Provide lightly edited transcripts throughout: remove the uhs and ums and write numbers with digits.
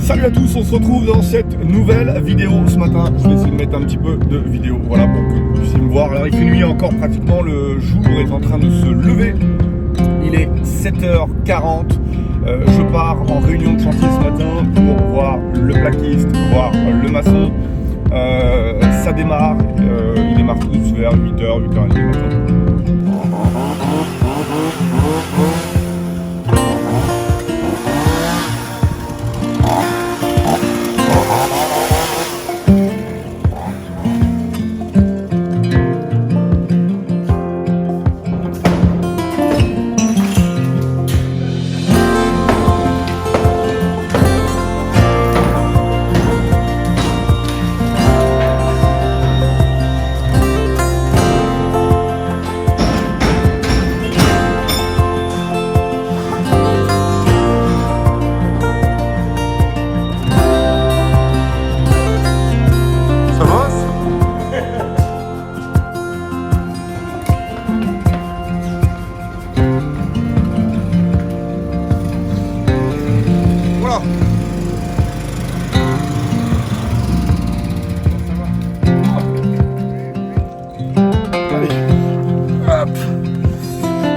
Salut à tous, on se retrouve dans cette nouvelle vidéo ce matin. Je vais essayer de mettre un petit peu de vidéo, voilà, pour que vous puissiez me voir. Alors il fait nuit encore pratiquement, le jour est en train de se lever. Il est 7h40. Je pars en réunion de chantier ce matin pour voir le plaquiste, voir le maçon. Ça démarre, ils démarrent tous vers 8h, 8h30 du matin.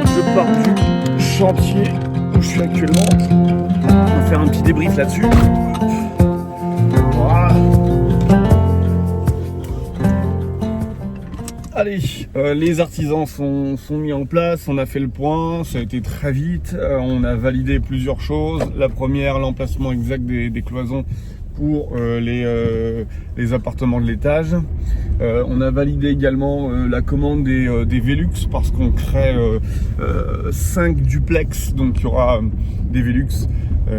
Je pars du chantier où je suis actuellement. On va faire un petit débrief là-dessus. Voilà. Allez, les artisans sont mis en place, on a fait le point, ça a été très vite, on a validé plusieurs choses. La première, l'emplacement exact des cloisons pour les appartements de l'étage. On a validé également la commande des Velux parce qu'on crée 5 duplex, donc il y aura des Velux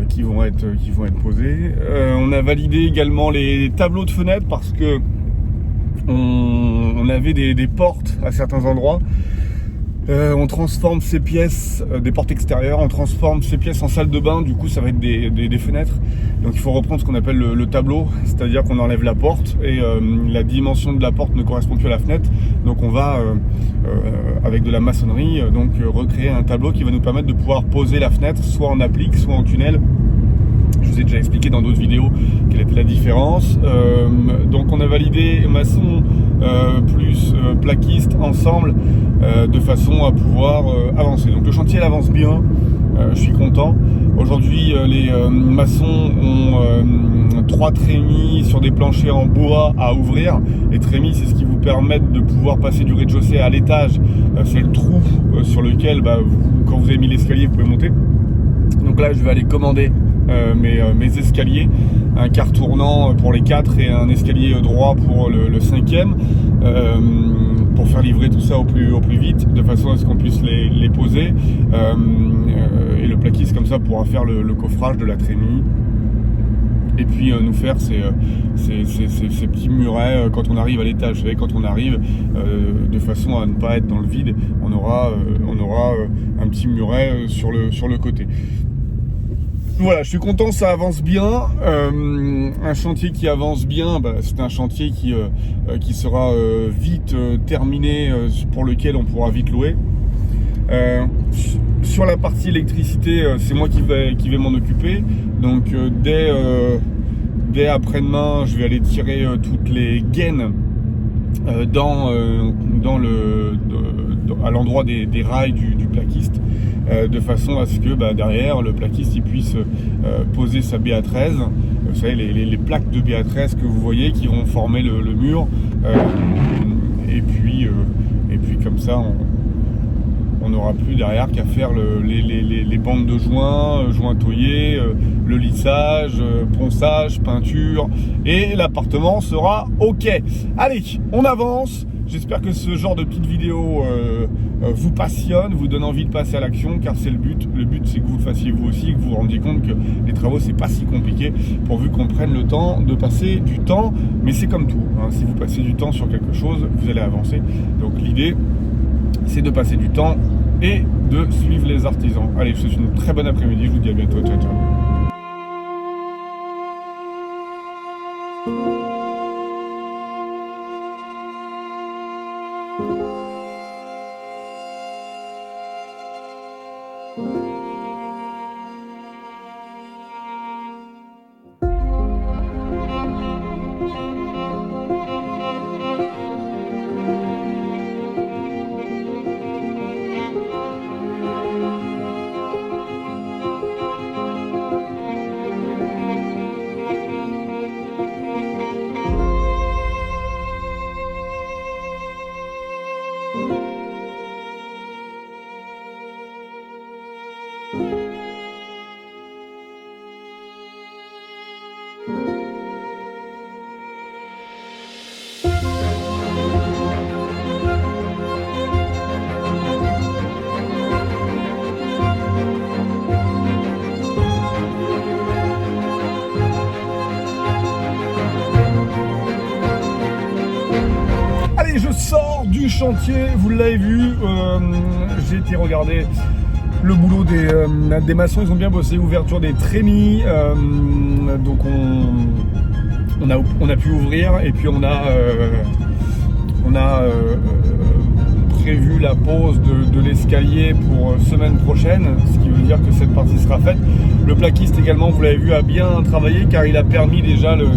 qui vont être posés. On a validé également les tableaux de fenêtres parce que on avait des portes à certains endroits. On transforme ces pièces, des portes extérieures, on transforme ces pièces en salle de bain, du coup ça va être des fenêtres. Donc il faut reprendre ce qu'on appelle le tableau, c'est-à-dire qu'on enlève la porte et la dimension de la porte ne correspond plus à la fenêtre. Donc on va, avec de la maçonnerie, recréer un tableau qui va nous permettre de pouvoir poser la fenêtre, soit en applique, soit en tunnel. Je vous ai déjà expliqué dans d'autres vidéos quelle était la différence. Donc on a validé maçon plus plaquiste ensemble de façon à pouvoir avancer. Donc le chantier avance bien, je suis content. Aujourd'hui les maçons ont 3 trémies sur des planchers en bois à ouvrir. Les trémies, c'est ce qui vous permet de pouvoir passer du rez-de-chaussée à l'étage. C'est le trou sur lequel quand vous avez mis l'escalier vous pouvez monter. Donc là je vais aller commander mes escaliers, un quart tournant pour les 4 et un escalier droit pour le 5e, pour faire livrer tout ça au plus vite, de façon à ce qu'on puisse les poser, et le plaquiste comme ça pourra faire le coffrage de la trémie et puis nous faire ces petits murets quand on arrive à l'étage. Vous savez, quand on arrive, de façon à ne pas être dans le vide, on aura un petit muret sur le côté. Voilà, je suis content, ça avance bien. Un chantier qui avance bien, c'est un chantier qui sera vite terminé, pour lequel on pourra vite louer. Sur la partie électricité, c'est moi qui vais m'en occuper. Donc dès après-demain, je vais aller tirer toutes les gaines à l'endroit des rails du plaquiste, de façon à ce que derrière le plaquiste il puisse poser sa BA13, vous savez les plaques de BA13 que vous voyez qui vont former le mur, et puis comme ça on n'aura plus derrière qu'à faire les bandes de jointoyer, le lissage, ponçage, peinture, et l'appartement sera ok. Allez, on avance. J'espère que ce genre de petite vidéo vous passionne, vous donne envie de passer à l'action, car c'est le but. Le but, c'est que vous le fassiez vous aussi, que vous vous rendiez compte que les travaux, c'est pas si compliqué, pourvu qu'on prenne le temps de passer du temps. Mais c'est comme tout, hein, si vous passez du temps sur quelque chose, vous allez avancer. Donc l'idée, c'est de passer du temps et de suivre les artisans. Allez, je vous souhaite une très bonne après-midi, je vous dis à bientôt, ciao ciao. Je sors du chantier, vous l'avez vu, j'ai été regarder le boulot des maçons, ils ont bien bossé, ouverture des trémies, donc on a pu ouvrir et puis on a prévu la pose de l'escalier pour semaine prochaine, ce qui veut dire que cette partie sera faite. Le plaquiste également, vous l'avez vu, a bien travaillé car il a permis déjà le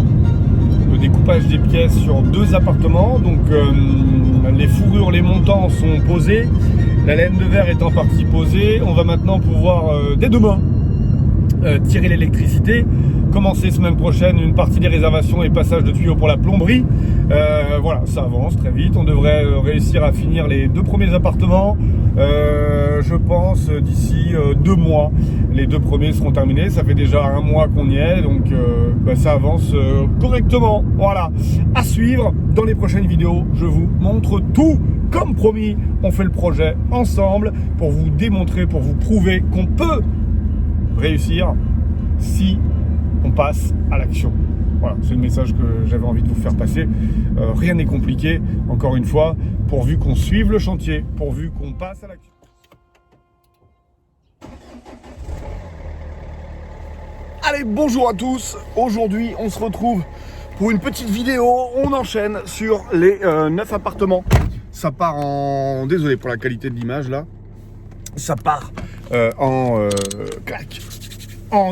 découpage des pièces sur 2 appartements. Donc les fourrures, les montants sont posés, la laine de verre est en partie posée. On va maintenant pouvoir dès demain tirer l'électricité, commencer semaine prochaine une partie des réservations et passage de tuyaux pour la plomberie. Voilà, ça avance très vite, on devrait réussir à finir les 2 premiers appartements, je pense d'ici 2 mois. Les 2 premiers seront terminés, ça fait déjà 1 mois qu'on y est, donc ça avance correctement. Voilà, à suivre dans les prochaines vidéos, je vous montre tout. Comme promis, on fait le projet ensemble pour vous démontrer, pour vous prouver qu'on peut réussir si on passe à l'action. Voilà, c'est le message que j'avais envie de vous faire passer. Rien n'est compliqué, encore une fois, pourvu qu'on suive le chantier, pourvu qu'on passe à l'action. Allez, bonjour à tous. Aujourd'hui, on se retrouve pour une petite vidéo. On enchaîne sur les 9 appartements. Ça part en... Désolé pour la qualité de l'image là. Ça part en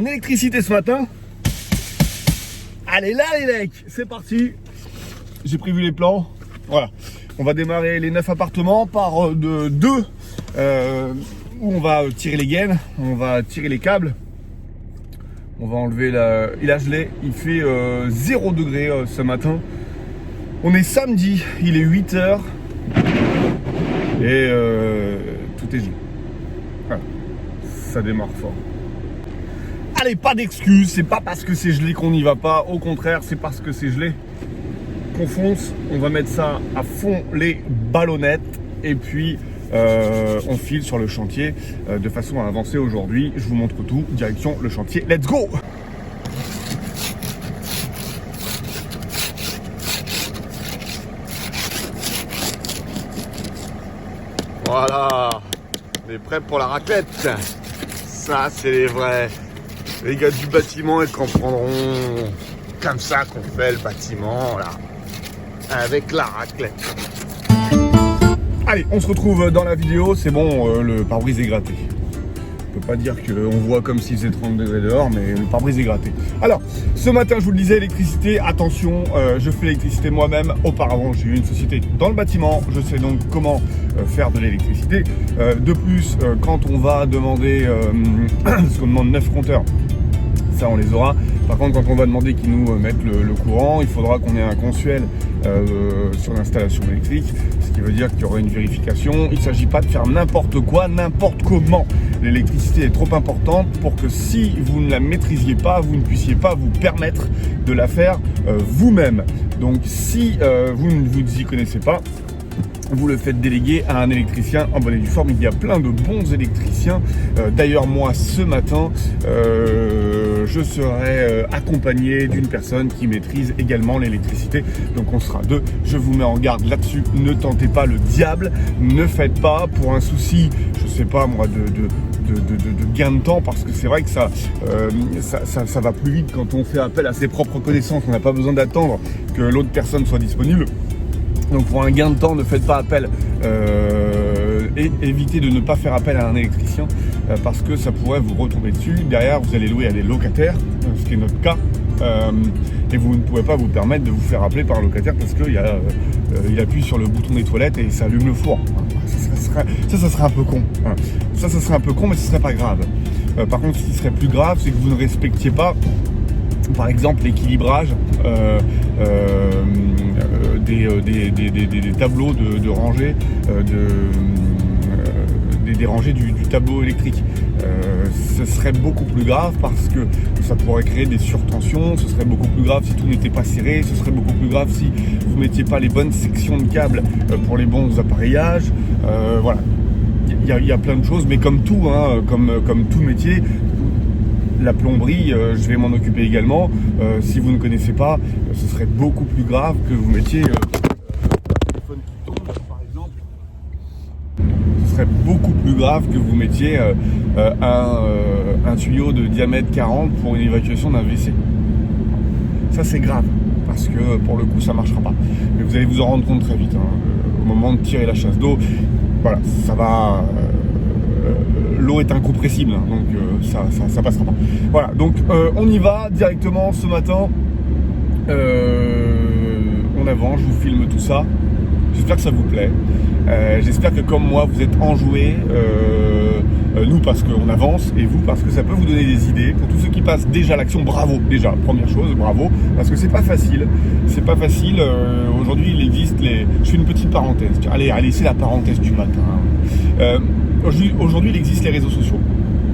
électricité ce matin. Allez là les mecs, c'est parti. J'ai prévu les plans. Voilà. On va démarrer les 9 appartements par 2 où on va tirer les gaines, on va tirer les câbles. On va enlever la... Il a gelé, il fait 0 degré ce matin. On est samedi, il est 8h. Et tout est gelé. Voilà. Ça démarre fort. Allez, pas d'excuses, c'est pas parce que c'est gelé qu'on n'y va pas. Au contraire, c'est parce que c'est gelé qu'on fonce. On va mettre ça à fond les ballonnettes. Et puis... on file sur le chantier de façon à avancer aujourd'hui. Je vous montre tout, direction le chantier. Let's go! Voilà, on est prêt pour la raclette. Ça, c'est les vrais. Les gars du bâtiment, ils comprendront. Comme ça qu'on fait le bâtiment, là. Avec la raclette. Allez, on se retrouve dans la vidéo, c'est bon, le pare-brise est gratté. On peut pas dire qu'on voit comme s'il faisait 30 degrés dehors, mais le pare-brise est gratté. Alors, ce matin, je vous le disais, électricité, attention, je fais l'électricité moi-même. Auparavant, j'ai eu une société dans le bâtiment, je sais donc comment faire de l'électricité. De plus, quand on va demander, parce qu'on demande 9 compteurs, ça on les aura. Par contre, quand on va demander qu'ils nous mettent le courant, il faudra qu'on ait un consuel sur l'installation électrique, ce qui veut dire qu'il y aura une vérification. Il ne s'agit pas de faire n'importe quoi, n'importe comment. L'électricité est trop importante pour que si vous ne la maîtrisiez pas, vous ne puissiez pas vous permettre de la faire vous-même. Donc si vous ne vous y connaissez pas, vous le faites déléguer à un électricien en bonne et due forme. Il y a plein de bons électriciens. D'ailleurs, moi, ce matin, je serai accompagné d'une personne qui maîtrise également l'électricité. Donc, on sera 2. Je vous mets en garde là-dessus. Ne tentez pas le diable. Ne faites pas pour un souci, je sais pas moi, de gain de temps, parce que c'est vrai que ça va plus vite quand on fait appel à ses propres connaissances. On n'a pas besoin d'attendre que l'autre personne soit disponible. Donc pour un gain de temps, ne faites pas appel et évitez de ne pas faire appel à un électricien parce que ça pourrait vous retomber dessus. Derrière, vous allez louer à des locataires, ce qui est notre cas, et vous ne pouvez pas vous permettre de vous faire appeler par un locataire parce qu'il appuie sur le bouton des toilettes et ça allume le four. Ça serait un peu con. Ça serait un peu con, mais ce serait pas grave. Par contre, ce qui serait plus grave, c'est que vous ne respectiez pas, par exemple, l'équilibrage des tableaux de rangée rangées du tableau électrique. Ce serait beaucoup plus grave parce que ça pourrait créer des surtensions, ce serait beaucoup plus grave si tout n'était pas serré, ce serait beaucoup plus grave si vous mettiez pas les bonnes sections de câbles pour les bons appareillages. Voilà, il y a plein de choses, mais comme tout, hein, comme tout métier, la plomberie, je vais m'en occuper également. Si vous ne connaissez pas, ce serait beaucoup plus grave que vous mettiez un téléphone qui tombe, par exemple. Ce serait beaucoup plus grave que vous mettiez un tuyau de diamètre 40 pour une évacuation d'un WC. Ça, c'est grave, parce que pour le coup, ça ne marchera pas. Mais vous allez vous en rendre compte très vite, hein, au moment de tirer la chasse d'eau. Voilà, ça va... l'eau est incompressible, hein, donc ça passera pas. Voilà, donc on y va directement ce matin. On avance, je vous filme tout ça. J'espère que ça vous plaît. J'espère que comme moi, vous êtes enjoués. Nous parce qu'on avance et vous parce que ça peut vous donner des idées. Pour tous ceux qui passent déjà à l'action, bravo. Déjà, première chose, bravo. Parce que c'est pas facile. C'est pas facile. Aujourd'hui, il existe les... Je fais une petite parenthèse. Allez, c'est la parenthèse du matin. Aujourd'hui, il existe les réseaux sociaux.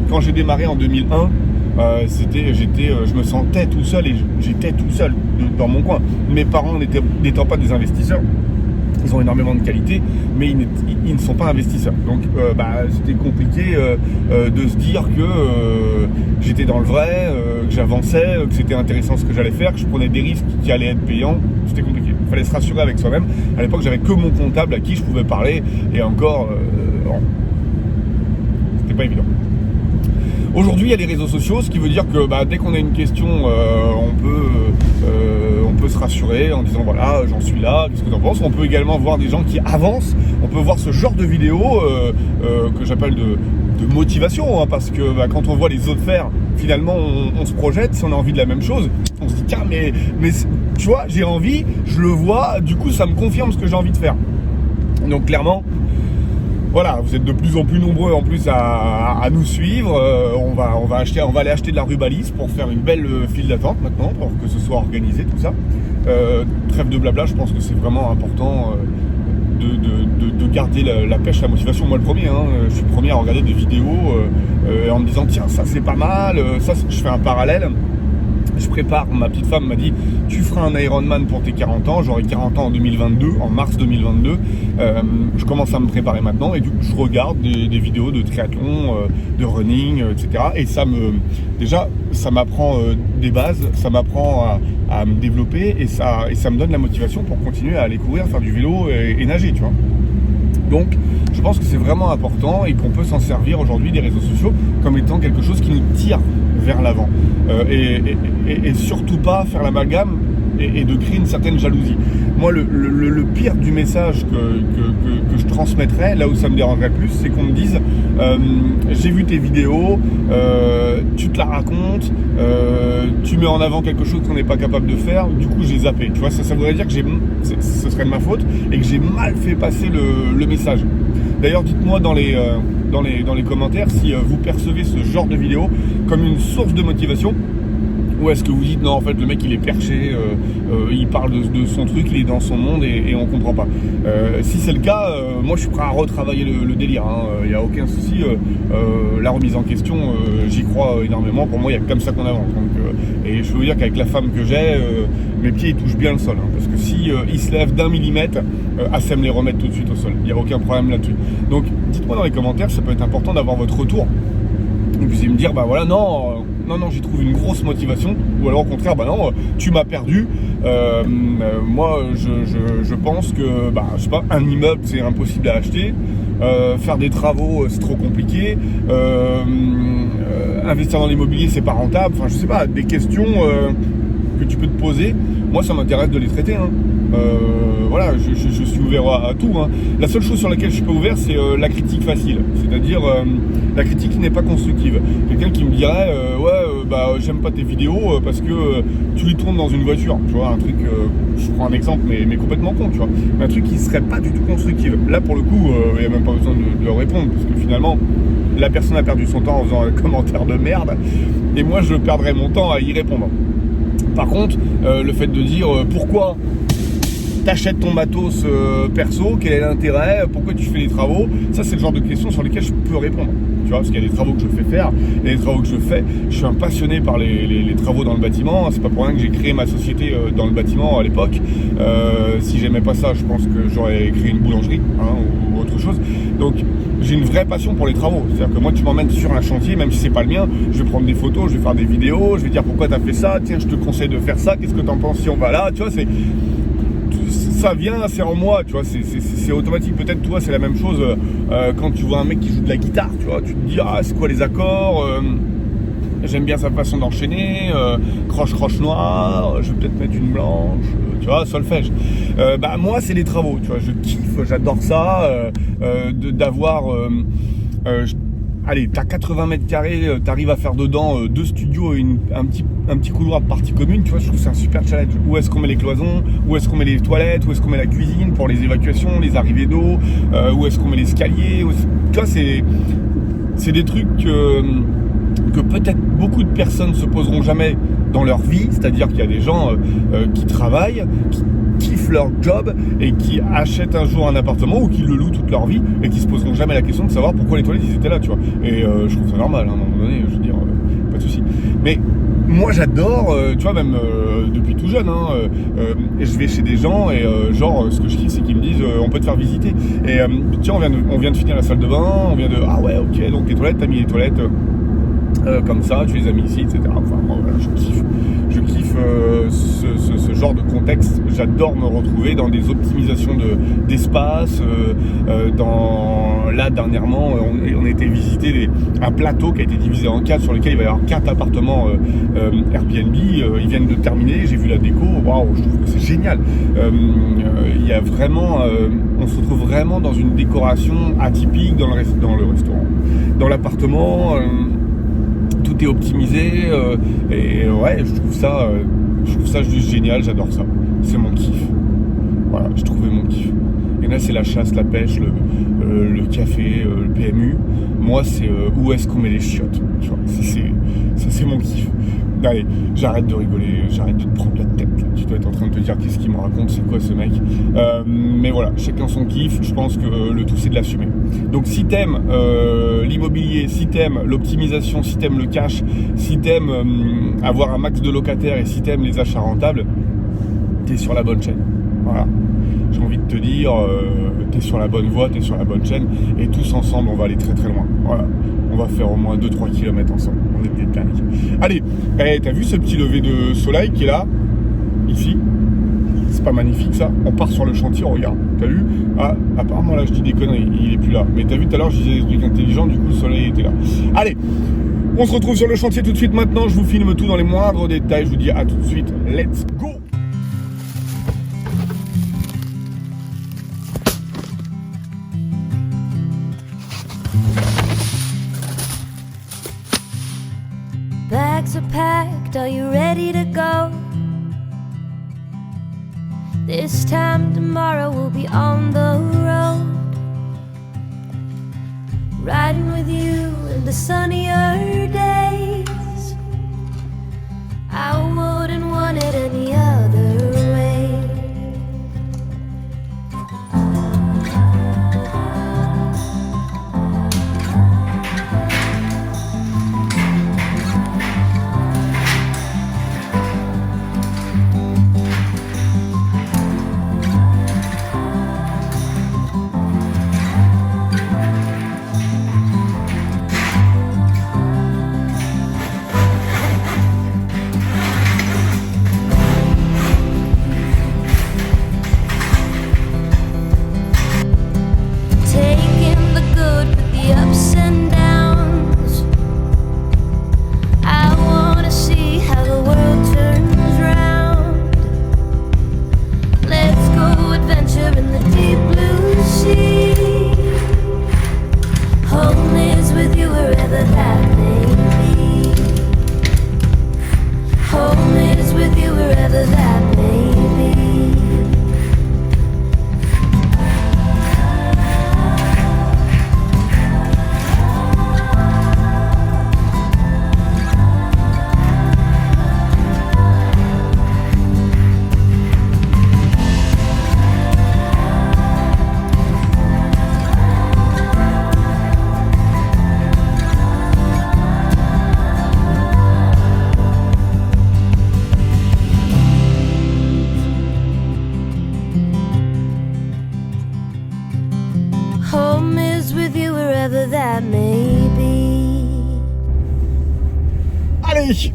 Quand j'ai démarré en 2001, je me sentais tout seul et j'étais tout seul dans mon coin. Mes parents n'étant pas des investisseurs, ils ont énormément de qualité, mais ils ne sont pas investisseurs. Donc c'était compliqué de se dire que j'étais dans le vrai, que j'avançais, que c'était intéressant ce que j'allais faire, que je prenais des risques qui allaient être payants. C'était compliqué. Il fallait se rassurer avec soi-même. À l'époque, j'avais que mon comptable à qui je pouvais parler, et encore, c'était pas évident. Aujourd'hui, il y a les réseaux sociaux, ce qui veut dire que dès qu'on a une question, on peut se rassurer en disant voilà, j'en suis là, qu'est-ce que tu en penses. On peut également voir des gens qui avancent, on peut voir ce genre de vidéos que j'appelle de motivation, hein, parce que quand on voit les autres faire, finalement on se projette, si on a envie de la même chose, on se dit tiens mais tu vois, j'ai envie, je le vois, du coup ça me confirme ce que j'ai envie de faire. Donc clairement, voilà, vous êtes de plus en plus nombreux en plus à nous suivre. On va aller acheter de la rubalise pour faire une belle file d'attente maintenant, pour que ce soit organisé tout ça. Trêve de blabla, je pense que c'est vraiment important de garder la pêche, la motivation. Moi le premier, hein, je suis le premier à regarder des vidéos en me disant tiens ça c'est pas mal, ça je fais un parallèle. Je prépare, ma petite femme m'a dit tu feras un Ironman pour tes 40 ans, j'aurai 40 ans en 2022, en mars 2022. Je commence à me préparer maintenant et du coup je regarde des vidéos de triathlon, de running, etc. Et ça m'apprend des bases, ça m'apprend à me développer et ça me donne la motivation pour continuer à aller courir, faire du vélo et nager, tu vois. Donc je pense que c'est vraiment important et qu'on peut s'en servir aujourd'hui des réseaux sociaux comme étant quelque chose qui nous tire vers l'avant et surtout pas faire l'amalgame et de créer une certaine jalousie. Moi le pire du message que je transmettrais, là où ça me dérangerait le plus, c'est qu'on me dise j'ai vu tes vidéos, tu te la racontes, tu mets en avant quelque chose qu'on n'est pas capable de faire, du coup j'ai zappé. Tu vois, ça voudrait dire que ce serait de ma faute et que j'ai mal fait passer le message. D'ailleurs, dites-moi dans les commentaires si vous percevez ce genre de vidéo comme une source de motivation, ou est-ce que vous dites non, en fait le mec il est perché, il parle de son truc, il est dans son monde et on comprend pas. Si c'est le cas, moi je suis prêt à retravailler le délire, il n'y a aucun souci. La remise en question, j'y crois énormément. Pour moi il n'y a que comme ça qu'on avance. Donc, et je veux vous dire qu'avec la femme que j'ai, mes pieds ils touchent bien le sol, hein, parce que si ils se lèvent d'1 millimètre, ça me les remettre tout de suite au sol. Il n'y a aucun problème là-dessus. Donc dites-moi dans les commentaires, ça peut être important d'avoir votre retour. Et puis me dire voilà non, j'y trouve une grosse motivation, ou alors au contraire non, tu m'as perdu. Moi je pense que je sais pas, un immeuble c'est impossible à acheter, faire des travaux c'est trop compliqué, investir dans l'immobilier c'est pas rentable. Enfin je sais pas, des questions que tu peux te poser, moi ça m'intéresse de les traiter, hein. Voilà, je suis ouvert à tout, hein. La seule chose sur laquelle je suis pas ouvert, c'est la critique facile, c'est-à-dire la critique qui n'est pas constructive. Quelqu'un qui me dirait j'aime pas tes vidéos parce que tu lui tournes dans une voiture, tu vois, un truc, je prends un exemple mais complètement con, tu vois, un truc qui serait pas du tout constructif. Là pour le coup, il n'y a même pas besoin de leur répondre, parce que finalement la personne a perdu son temps en faisant un commentaire de merde et moi je perdrais mon temps à y répondre. Par contre, le fait de dire pourquoi t'achètes ton matos perso, quel est l'intérêt, pourquoi tu fais les travaux? Ça, c'est le genre de questions sur lesquelles je peux répondre. Tu vois, parce qu'il y a des travaux que je fais faire, et les travaux que je fais, je suis un passionné par les travaux dans le bâtiment. C'est pas pour rien que j'ai créé ma société dans le bâtiment à l'époque. Si j'aimais pas ça, je pense que j'aurais créé une boulangerie ou autre chose. Donc j'ai une vraie passion pour les travaux. C'est-à-dire que moi, tu m'emmènes sur un chantier, même si c'est pas le mien, je vais prendre des photos, je vais faire des vidéos, je vais dire pourquoi tu as fait ça, tiens, je te conseille de faire ça, qu'est-ce que tu en penses si on va là, tu vois, ça vient, c'est en moi, tu vois, c'est automatique. Peut-être toi, c'est la même chose quand tu vois un mec qui joue de la guitare, tu vois, tu te dis, ah, c'est quoi les accords, j'aime bien sa façon d'enchaîner, croche noire, je vais peut-être mettre une blanche, tu vois, solfège. Moi, c'est les travaux, tu vois, je kiffe, j'adore ça, d'avoir... allez, t'as 80 mètres carrés, t'arrives à faire dedans 2 studios et un petit couloir de partie commune, tu vois, je trouve que c'est un super challenge. Où est-ce qu'on met les cloisons, où est-ce qu'on met les toilettes, où est-ce qu'on met la cuisine pour les évacuations, les arrivées d'eau, où est-ce qu'on met l'escalier, tu vois, c'est des trucs que peut-être beaucoup de personnes se poseront jamais dans leur vie, c'est-à-dire qu'il y a des gens qui travaillent, qui kiffent leur job et qui achètent un jour un appartement ou qui le louent toute leur vie et qui se poseront jamais la question de savoir pourquoi les toilettes ils étaient là, tu vois. Et je trouve ça normal, à un moment donné, je veux dire, pas de souci. Mais moi j'adore, tu vois, même depuis tout jeune, je vais chez des gens et ce que je kiffe c'est qu'ils me disent on peut te faire visiter. Et tiens, on vient de finir la salle de bain, on vient de ah ouais ok, donc les toilettes, t'as mis les toilettes comme ça, tu les as mis ici, etc. Enfin, moi, voilà, je kiffe ce genre de contexte. J'adore me retrouver dans des optimisations d'espace. Là, dernièrement, on a été visiter un plateau qui a été divisé en 4 sur lequel il va y avoir 4 appartements Airbnb. Ils viennent de terminer, j'ai vu la déco. Waouh, je trouve que c'est génial. Il y a vraiment, on se retrouve vraiment dans une décoration atypique dans le restaurant, dans l'appartement. Tout est optimisé et ouais, je trouve ça juste génial, j'adore ça. C'est mon kiff. Voilà, je trouvais mon kiff. Et là, c'est la chasse, la pêche, le café, le PMU. Moi, c'est où est-ce qu'on met les chiottes. Tu vois, ça, c'est mon kiff. Allez, j'arrête de rigoler, j'arrête de te prendre la tête. Là. Tu dois être en train de te dire qu'est-ce qu'il me raconte, c'est quoi ce mec. Mais voilà, chacun son kiff. Je pense que le tout, c'est de l'assumer. Donc, si t'aimes l'immobilier, si t'aimes l'optimisation, si t'aimes le cash, si t'aimes avoir un max de locataires et si t'aimes les achats rentables, t'es sur la bonne chaîne. Voilà. J'ai envie de te dire, t'es sur la bonne voie, t'es sur la bonne chaîne, et tous ensemble, on va aller très très loin. Voilà. On va faire au moins 2-3 km ensemble. On est des dingues. Allez, t'as vu ce petit lever de soleil qui est là, ici? C'est pas magnifique ça? On part sur le chantier, on regarde. T'as vu? Ah, apparemment là je dis des conneries, il est plus là. Mais t'as vu tout à l'heure, je disais des trucs intelligents, du coup le soleil était là. Allez, on se retrouve sur le chantier tout de suite maintenant. Je vous filme tout dans les moindres détails. Je vous dis à tout de suite. Let's go! Bags are packed, are you ready to go? This time tomorrow we'll be on the road, riding with you in the sunnier days. I wouldn't want it any other way.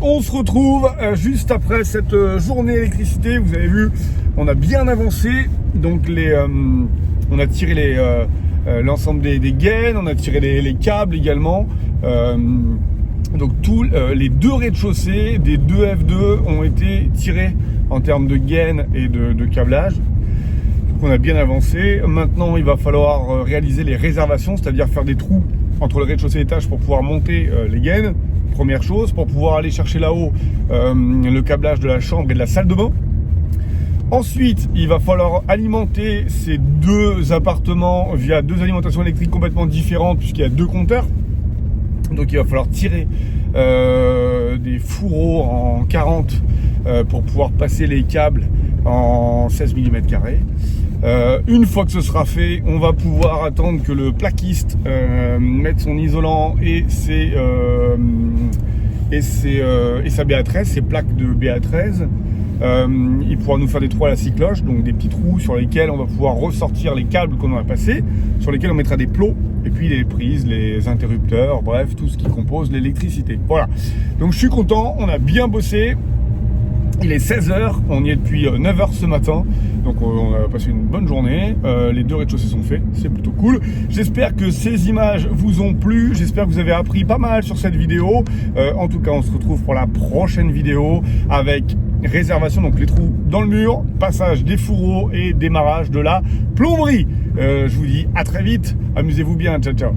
on se retrouve juste après cette journée électricité. Vous avez vu, on a bien avancé. Donc on a tiré l'ensemble des gaines, on a tiré les câbles également. Donc tous les deux rez-de-chaussée des deux F2 ont été tirés en termes de gaines et de câblage. Donc on a bien avancé. Maintenant, il va falloir réaliser les réservations, c'est-à-dire faire des trous entre le rez-de-chaussée et l'étage pour pouvoir monter les gaines. Première chose, pour pouvoir aller chercher là-haut le câblage de la chambre et de la salle de bain. Ensuite, il va falloir alimenter ces deux appartements via deux alimentations électriques complètement différentes puisqu'il y a deux compteurs. Donc il va falloir tirer des fourreaux en 40 pour pouvoir passer les câbles en 16 mm². Une fois que ce sera fait, on va pouvoir attendre que le plaquiste mette son isolant et sa BA13, ses plaques de BA13. Il pourra nous faire des trous à la scie cloche, donc des petits trous sur lesquels on va pouvoir ressortir les câbles qu'on a passés, sur lesquels on mettra des plots, et puis les prises, les interrupteurs, bref, tout ce qui compose l'électricité. Voilà, donc je suis content, on a bien bossé. Il est 16h, on y est depuis 9h ce matin, donc on a passé une bonne journée, les deux rez-de-chaussée sont faits, c'est plutôt cool. J'espère que ces images vous ont plu, j'espère que vous avez appris pas mal sur cette vidéo. En tout cas, on se retrouve pour la prochaine vidéo avec réservation, donc les trous dans le mur, passage des fourreaux et démarrage de la plomberie. Je vous dis à très vite, amusez-vous bien, ciao ciao.